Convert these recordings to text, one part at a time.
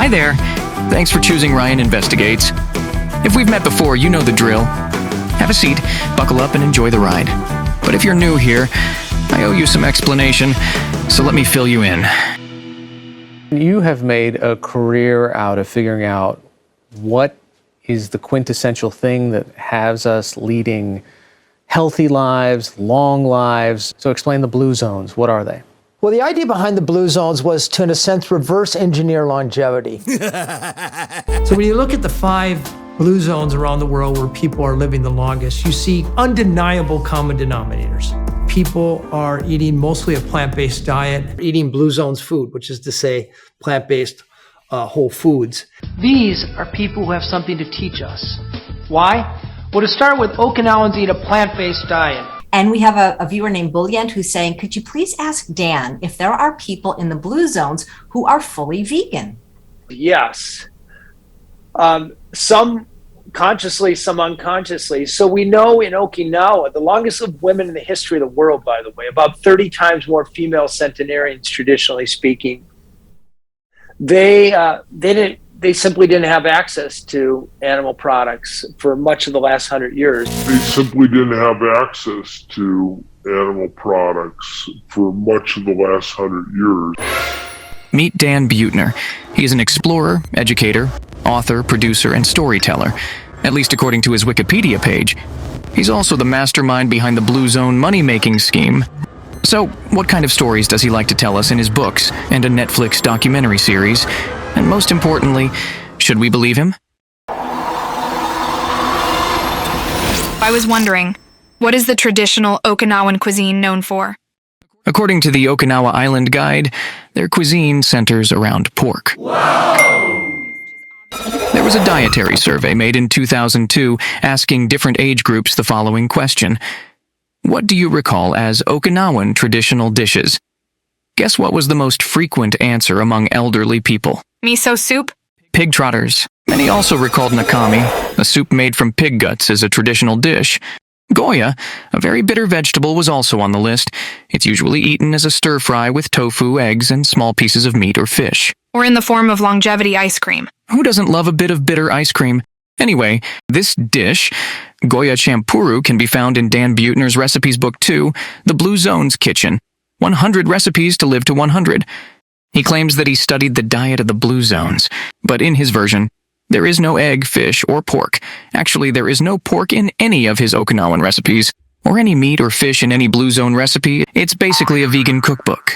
Hi there. Thanks for choosing Ryan Investigates. If we've met before, you know the drill. Have a seat, buckle up, and enjoy the ride. But if you're new here, I owe you some explanation, so let me fill you in. You have made a career out of figuring out what is the quintessential thing that has us leading healthy lives, long lives. So explain the blue zones. What are they? Well, the idea behind the blue zones was to, in a sense, reverse engineer longevity. So when you look at the 5 blue zones around the world where people are living the longest, you see undeniable common denominators. People are eating mostly a plant-based diet, eating blue zones food, which is to say plant-based whole foods. These are people who have something to teach us. Why? Well, to start with, Okinawans eat a plant-based diet. And we have a viewer named Bulliant who's saying, could you please ask Dan if there are people in the blue zones who are fully vegan? Yes. Some consciously, some unconsciously. So we know in Okinawa, the longest lived women in the history of the world, by the way, about 30 times more female centenarians, traditionally speaking, they simply didn't have access to animal products for much of the last 100 years. They simply didn't have access to animal products for much of the last 100 years. Meet Dan Buettner. He is an explorer, educator, author, producer, and storyteller, at least according to his Wikipedia page. He's also the mastermind behind the Blue Zone money-making scheme. So, what kind of stories does he like to tell us in his books and a Netflix documentary series? And most importantly, should we believe him? I was wondering, what is the traditional Okinawan cuisine known for? According to the Okinawa Island Guide, their cuisine centers around pork. Whoa! There was a dietary survey made in 2002 asking different age groups the following question. What do you recall as Okinawan traditional dishes? Guess what was the most frequent answer among elderly people? Miso soup? Pig trotters. Many also recalled nakami, a soup made from pig guts, as a traditional dish. Goya, a very bitter vegetable, was also on the list. It's usually eaten as a stir-fry with tofu, eggs, and small pieces of meat or fish. Or in the form of longevity ice cream. Who doesn't love a bit of bitter ice cream? Anyway, this dish, Goya champuru, can be found in Dan Buettner's recipes book 2, The Blue Zones Kitchen, 100 Recipes to Live to 100. He claims that he studied the diet of the Blue Zones, but in his version, there is no egg, fish, or pork. Actually, there is no pork in any of his Okinawan recipes, or any meat or fish in any Blue Zone recipe. It's basically a vegan cookbook.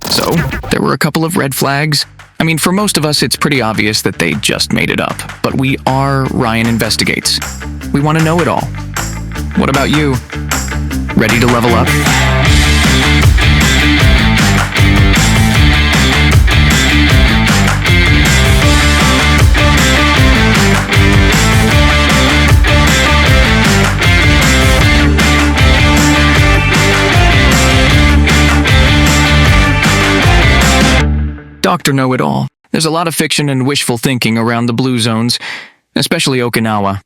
So, there were a couple of red flags. I mean, for most of us, it's pretty obvious that they just made it up. But we are Ryan Investigates. We want to know it all. What about you? Ready to level up? Dr. Know-It-All. There's a lot of fiction and wishful thinking around the Blue Zones, especially Okinawa.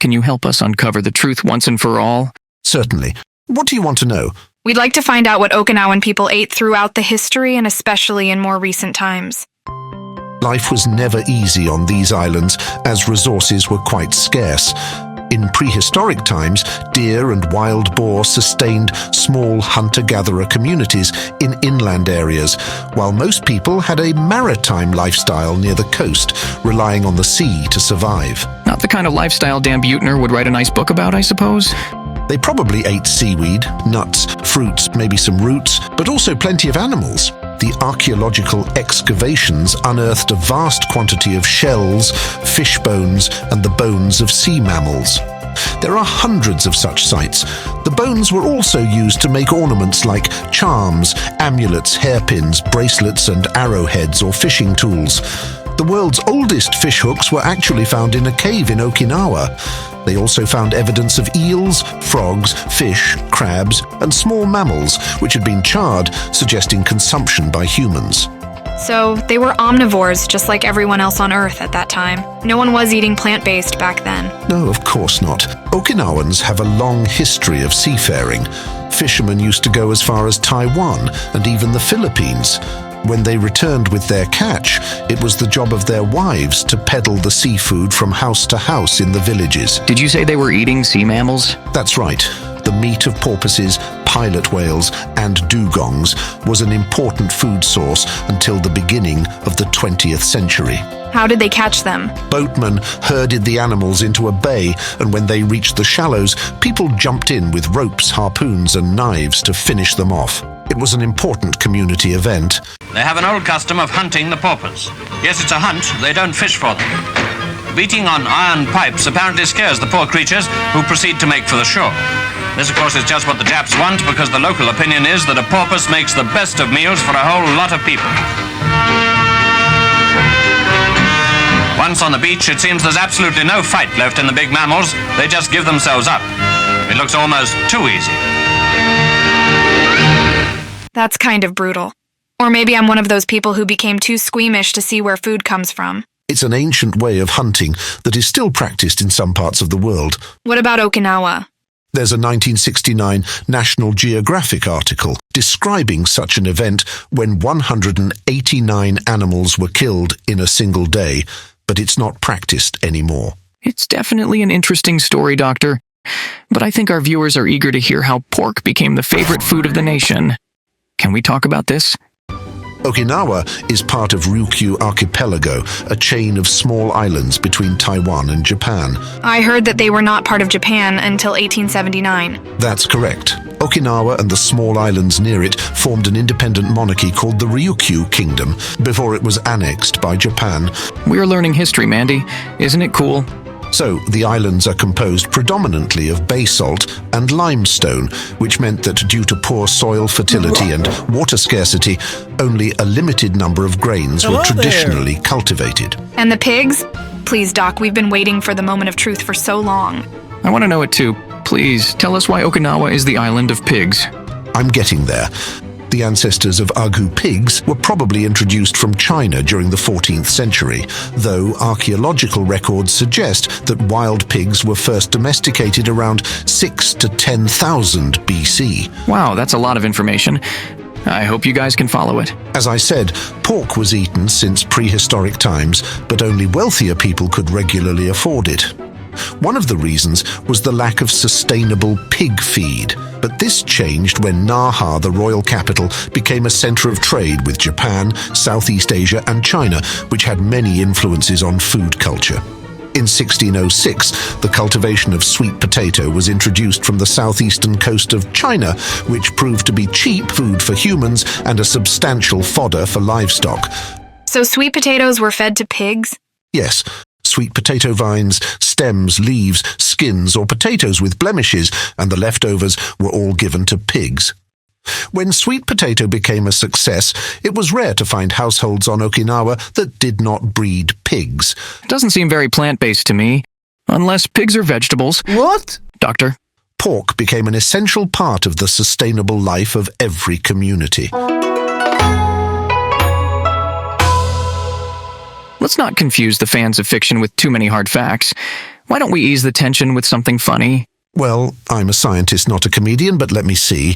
Can you help us uncover the truth once and for all? Certainly. What do you want to know? We'd like to find out what Okinawan people ate throughout the history and especially in more recent times. Life was never easy on these islands, as resources were quite scarce. In prehistoric times, deer and wild boar sustained small hunter-gatherer communities in inland areas, while most people had a maritime lifestyle near the coast, relying on the sea to survive. Not the kind of lifestyle Dan Buettner would write a nice book about, I suppose? They probably ate seaweed, nuts, fruits, maybe some roots, but also plenty of animals. The archaeological excavations unearthed a vast quantity of shells, fish bones, and the bones of sea mammals. There are hundreds of such sites. The bones were also used to make ornaments like charms, amulets, hairpins, bracelets, and arrowheads or fishing tools. The world's oldest fishhooks were actually found in a cave in Okinawa. They also found evidence of eels, frogs, fish, crabs, and small mammals, which had been charred, suggesting consumption by humans. So, they were omnivores, just like everyone else on Earth at that time. No one was eating plant-based back then. No, of course not. Okinawans have a long history of seafaring. Fishermen used to go as far as Taiwan and even the Philippines. When they returned with their catch, it was the job of their wives to peddle the seafood from house to house in the villages. Did you say they were eating sea mammals? That's right. The meat of porpoises, pilot whales, and dugongs was an important food source until the beginning of the 20th century. How did they catch them? Boatmen herded the animals into a bay, and when they reached the shallows, people jumped in with ropes, harpoons, and knives to finish them off. It was an important community event. They have an old custom of hunting the porpoise. Yes, it's a hunt. They don't fish for them. Beating on iron pipes apparently scares the poor creatures who proceed to make for the shore. This, of course, is just what the Japs want, because the local opinion is that a porpoise makes the best of meals for a whole lot of people. Once on the beach, it seems there's absolutely no fight left in the big mammals. They just give themselves up. It looks almost too easy. That's kind of brutal. Or maybe I'm one of those people who became too squeamish to see where food comes from. It's an ancient way of hunting that is still practiced in some parts of the world. What about Okinawa? There's a 1969 National Geographic article describing such an event when 189 animals were killed in a single day, but it's not practiced anymore. It's definitely an interesting story, Doctor. But I think our viewers are eager to hear how pork became the favorite food of the nation. Can we talk about this? Okinawa is part of Ryukyu Archipelago, a chain of small islands between Taiwan and Japan. I heard that they were not part of Japan until 1879. That's correct. Okinawa and the small islands near it formed an independent monarchy called the Ryukyu Kingdom before it was annexed by Japan. We're learning history, Mandy. Isn't it cool? So, the islands are composed predominantly of basalt and limestone, which meant that due to poor soil fertility and water scarcity, only a limited number of grains were traditionally cultivated. And the pigs? Please, Doc, we've been waiting for the moment of truth for so long. I want to know it too. Please, tell us why Okinawa is the island of pigs. I'm getting there. The ancestors of Agu pigs were probably introduced from China during the 14th century, though archaeological records suggest that wild pigs were first domesticated around 6 to 10,000 BC. Wow, that's a lot of information. I hope you guys can follow it. As I said, pork was eaten since prehistoric times, but only wealthier people could regularly afford it. One of the reasons was the lack of sustainable pig feed, but this changed when Naha, the royal capital, became a center of trade with Japan, Southeast Asia, and China, which had many influences on food culture. In 1606, the cultivation of sweet potato was introduced from the southeastern coast of China, which proved to be cheap food for humans and a substantial fodder for livestock. So sweet potatoes were fed to pigs? Yes. Sweet potato vines, stems, leaves, skins, or potatoes with blemishes, and the leftovers were all given to pigs. When sweet potato became a success, it was rare to find households on Okinawa that did not breed pigs. It doesn't seem very plant-based to me, unless pigs are vegetables. What? Doctor? Pork became an essential part of the sustainable life of every community. Let's not confuse the fans of fiction with too many hard facts. Why don't we ease the tension with something funny? Well, I'm a scientist, not a comedian, but let me see.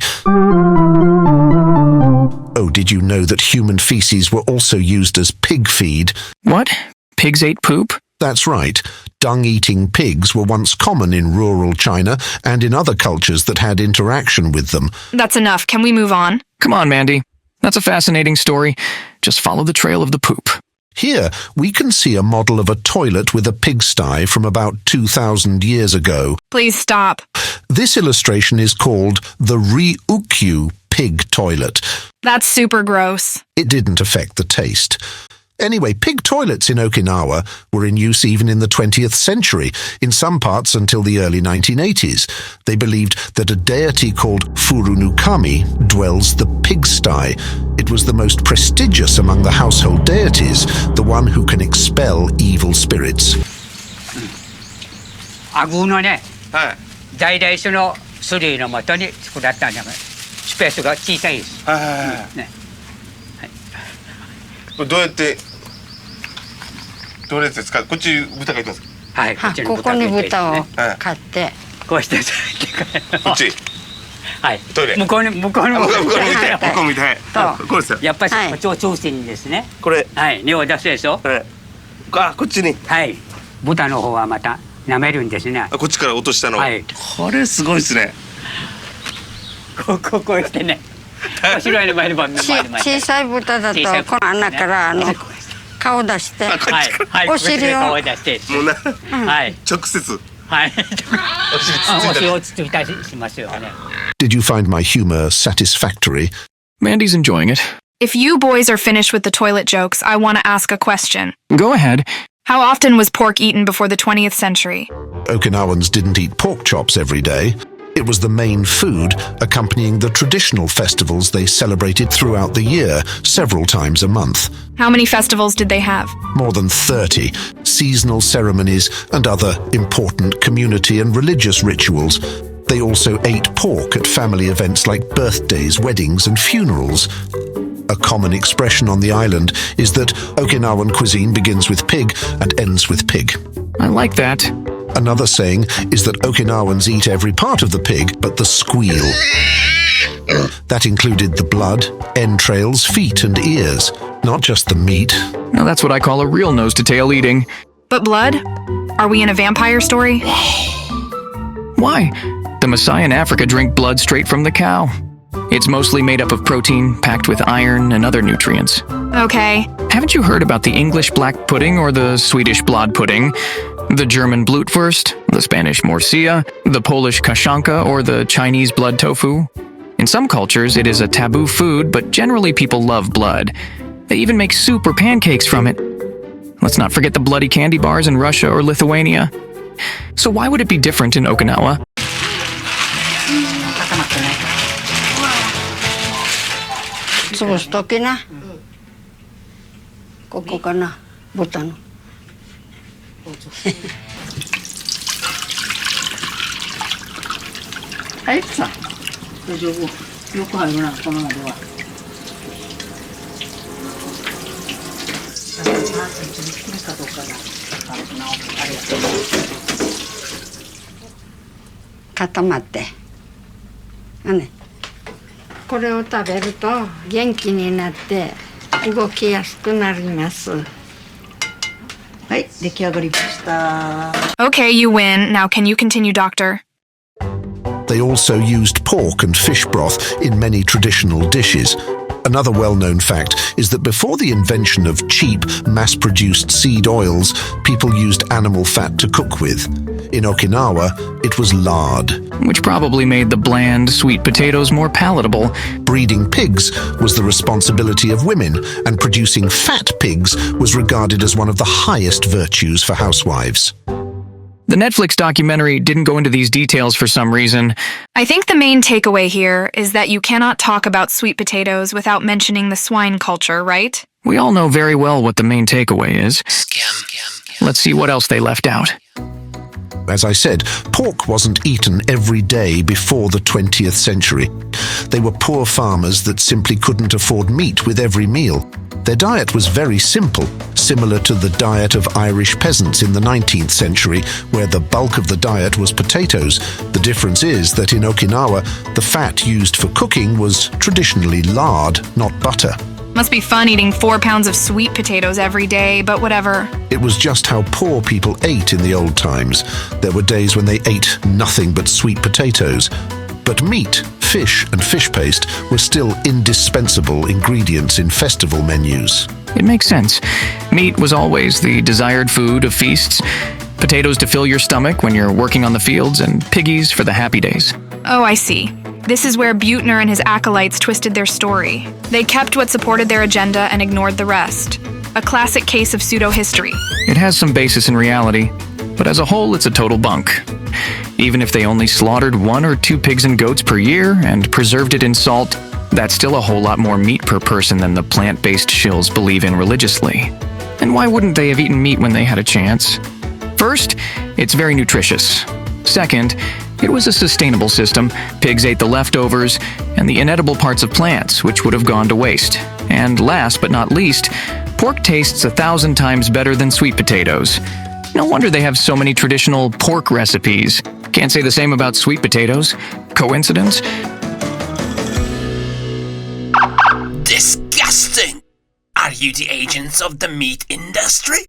Oh, did you know that human feces were also used as pig feed? What? Pigs ate poop? That's right. Dung-eating pigs were once common in rural China and in other cultures that had interaction with them. That's enough. Can we move on? Come on, Mandy. That's a fascinating story. Just follow the trail of the poop. Here, we can see a model of a toilet with a pigsty from about 2,000 years ago. Please stop. This illustration is called the Ryukyu pig toilet. That's super gross. It didn't affect the taste. Anyway, pig toilets in Okinawa were in use even in the 20th century, in some parts until the early 1980s. They believed that a deity called Furunukami dwells the pigsty. It was the most prestigious among the household deities, the one who can expel evil spirits. アグのね、在来種の種類のもとに作られたんじゃない。スペースが小さいです。ね。これどうやって使う？こっち豚がいますか？はい。ここに豚を買って。こうして。こっち。はい。トイレ。向こうに向こうに向こう向いて、はい向こう向いて、はい。そうこうですよ。やっぱりはいこっちを中心にですね。これ、はい。尿を出すでしょ。はい。あ、こっちに。はい。豚の方はまた舐めるんですね。あ、こっちから落としたの。はい。これすごいですね。こうしてね。お城の前に小さい豚だと小さいこの穴から顔出してはいはい。お尻を顔出して。もうな、はい直接。はい。お尻つついたお尻をつついたりしますよね。 Did you find my humor satisfactory? Mandy's enjoying it. If you boys are finished with the toilet jokes, I want to ask a question. Go ahead. How often was pork eaten before the 20th century? Okinawans didn't eat pork chops every day. It was the main food accompanying the traditional festivals they celebrated throughout the year, several times a month. How many festivals did they have? More than 30 seasonal ceremonies and other important community and religious rituals. They also ate pork at family events like birthdays, weddings, and funerals. A common expression on the island is that Okinawan cuisine begins with pig and ends with pig. I like that. Another saying is that Okinawans eat every part of the pig but the squeal. That included the blood, entrails, feet, and ears, not just the meat. Now that's what I call a real nose-to-tail eating. But blood? Are we in a vampire story? Why? The Maasai in Africa drink blood straight from the cow. It's mostly made up of protein, packed with iron and other nutrients. Okay. Haven't you heard about the English black pudding or the Swedish blod pudding? The German Blutwurst, the Spanish morcilla, the Polish kaszanka, or the Chinese blood tofu? In some cultures, it is a taboo food, but generally people love blood. They even make soup or pancakes from it. Let's not forget the bloody candy bars in Russia or Lithuania. So why would it be different in Okinawa? 潰しときな。ここかな、豚の。はいさ。大丈夫。よく入るなこのまでは。固まって。ね。これを食べると元気になって動きやすくなります。はい、出来上がりました。 Okay, you win. Now can you continue, Doctor? They also used pork and fish broth in many traditional dishes. Another well-known fact is that before the invention of cheap, mass-produced seed oils, people used animal fat to cook with. In Okinawa, it was lard. Which probably made the bland, sweet potatoes more palatable. Breeding pigs was the responsibility of women, and producing fat pigs was regarded as one of the highest virtues for housewives. The Netflix documentary didn't go into these details for some reason. I think the main takeaway here is that you cannot talk about sweet potatoes without mentioning the swine culture, right? We all know very well what the main takeaway is. Let's see what else they left out. As I said, pork wasn't eaten every day before the 20th century. They were poor farmers that simply couldn't afford meat with every meal. Their diet was very simple, similar to the diet of Irish peasants in the 19th century, where the bulk of the diet was potatoes. The difference is that in Okinawa, the fat used for cooking was traditionally lard, not butter. Must be fun eating 4 pounds of sweet potatoes every day, but whatever. It was just how poor people ate in the old times. There were days when they ate nothing but sweet potatoes. But meat, fish, and fish paste were still indispensable ingredients in festival menus. It makes sense. Meat was always the desired food of feasts. Potatoes to fill your stomach when you're working on the fields, and piggies for the happy days. Oh, I see. This is where Buettner and his acolytes twisted their story. They kept what supported their agenda and ignored the rest. A classic case of pseudo-history. It has some basis in reality, but as a whole, it's a total bunk. Even if they only slaughtered 1 or 2 pigs and goats per year and preserved it in salt, that's still a whole lot more meat per person than the plant-based shills believe in religiously. And why wouldn't they have eaten meat when they had a chance? First, it's very nutritious. Second, it was a sustainable system. Pigs ate the leftovers and the inedible parts of plants, which would have gone to waste. And last but not least, pork tastes 1,000 times better than sweet potatoes. No wonder they have so many traditional pork recipes. Can't say the same about sweet potatoes. Coincidence? beauty agents of the meat industry?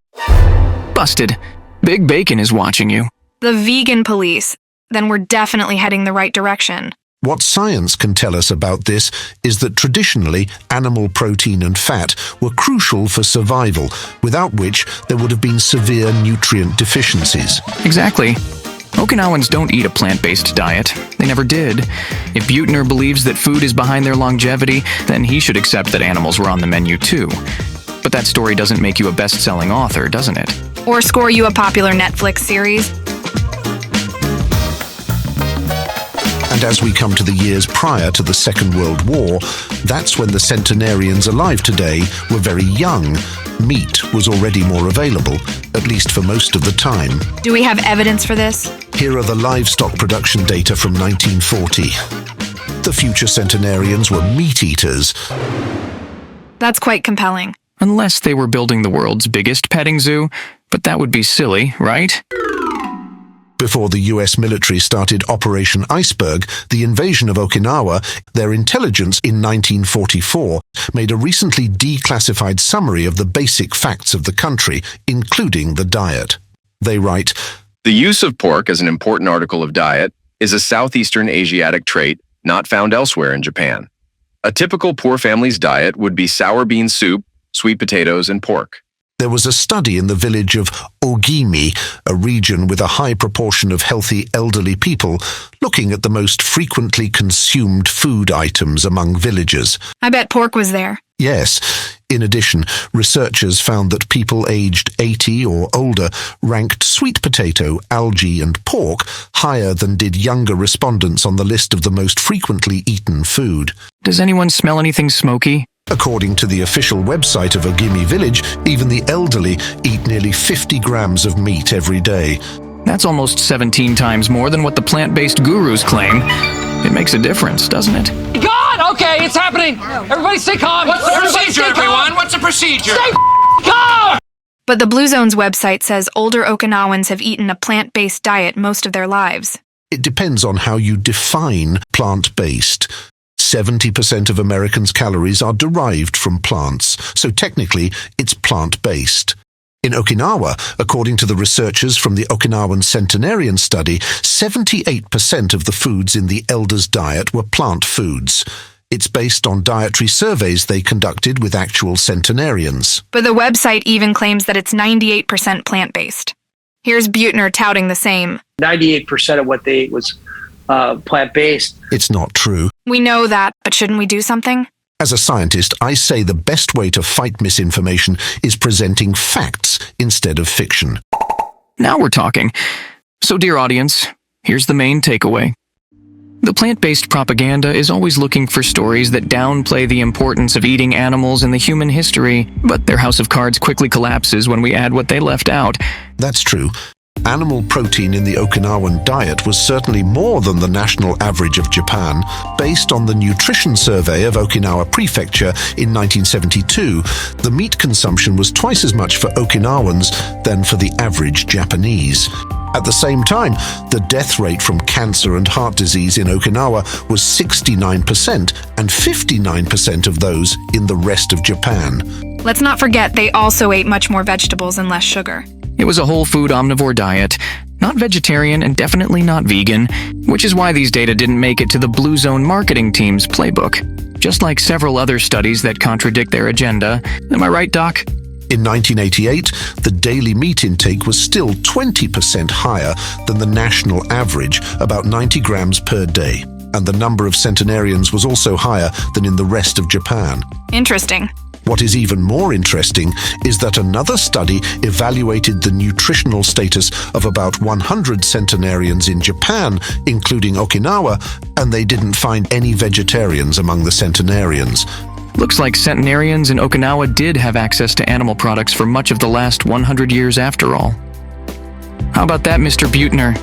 Busted. Big Bacon is watching you. The vegan police. Then we're definitely heading the right direction. What science can tell us about this is that traditionally animal protein and fat were crucial for survival, without which there would have been severe nutrient deficiencies. Exactly. Okinawans don't eat a plant-based diet. They never did. If Buettner believes that food is behind their longevity, then he should accept that animals were on the menu too. But that story doesn't make you a best-selling author, doesn't it? Or score you a popular Netflix series. And as we come to the years prior to the Second World War, that's when the centenarians alive today were very young. Meat was already more available, at least for most of the time. Do we have evidence for this? Here are the livestock production data from 1940. The future centenarians were meat eaters. That's quite compelling. Unless they were building the world's biggest petting zoo, but that would be silly, right? Before the US military started Operation Iceberg, the invasion of Okinawa, their intelligence in 1944 made a recently declassified summary of the basic facts of the country, including the diet. They write, "The use of pork as an important article of diet is a Southeastern Asiatic trait not found elsewhere in Japan. A typical poor family's diet would be sour bean soup, sweet potatoes, and pork." There was a study in the village of Ogimi, a region with a high proportion of healthy elderly people, looking at the most frequently consumed food items among villagers. I bet pork was there. Yes. In addition, researchers found that people aged 80 or older ranked sweet potato, algae, and pork higher than did younger respondents on the list of the most frequently eaten food. Does anyone smell anything smoky? According to the official website of Ogimi Village, even the elderly eat nearly 50 grams of meat every day. That's almost 17 times more than what the plant-based gurus claim. It makes a difference, doesn't it? God! Okay, it's happening! Everybody stay calm! What's the procedure, everyone? What's the procedure? Stay calm! But the Blue Zone's website says older Okinawans have eaten a plant-based diet most of their lives. It depends on how you define plant-based. 70% of Americans' calories are derived from plants, so technically it's plant-based. In Okinawa, according to the researchers from the Okinawan Centenarian study, 78% of the foods in the elders' diet were plant foods. It's based on dietary surveys they conducted with actual centenarians. But the website even claims that it's 98% plant-based. Here's Buettner touting the same. 98% of what they ate was plant-based. It's not true. We know that, but shouldn't we do something? As a scientist, I say the best way to fight misinformation is presenting facts instead of fiction. Now we're talking. So, dear audience, here's the main takeaway. The plant-based propaganda is always looking for stories that downplay the importance of eating animals in the human history, but their house of cards quickly collapses when we add what they left out. That's true. Animal protein in the Okinawan diet was certainly more than the national average of Japan. Based on the nutrition survey of Okinawa Prefecture in 1972, the meat consumption was twice as much for Okinawans than for the average Japanese. At the same time, the death rate from cancer and heart disease in Okinawa was 69%, and 59% of those in the rest of Japan. Let's not forget they also ate much more vegetables and less sugar. It was a whole food omnivore diet, not vegetarian and definitely not vegan, which is why these data didn't make it to the Blue Zone marketing team's playbook, just like several other studies that contradict their agenda. Am I right, Doc? In 1988, the daily meat intake was still 20% higher than the national average, about 90 grams per day, and the number of centenarians was also higher than in the rest of Japan. Interesting. What is even more interesting is that another study evaluated the nutritional status of about 100 centenarians in Japan, including Okinawa, and they didn't find any vegetarians among the centenarians. Looks like centenarians in Okinawa did have access to animal products for much of the last 100 years after all. How about that, Mr. Buettner?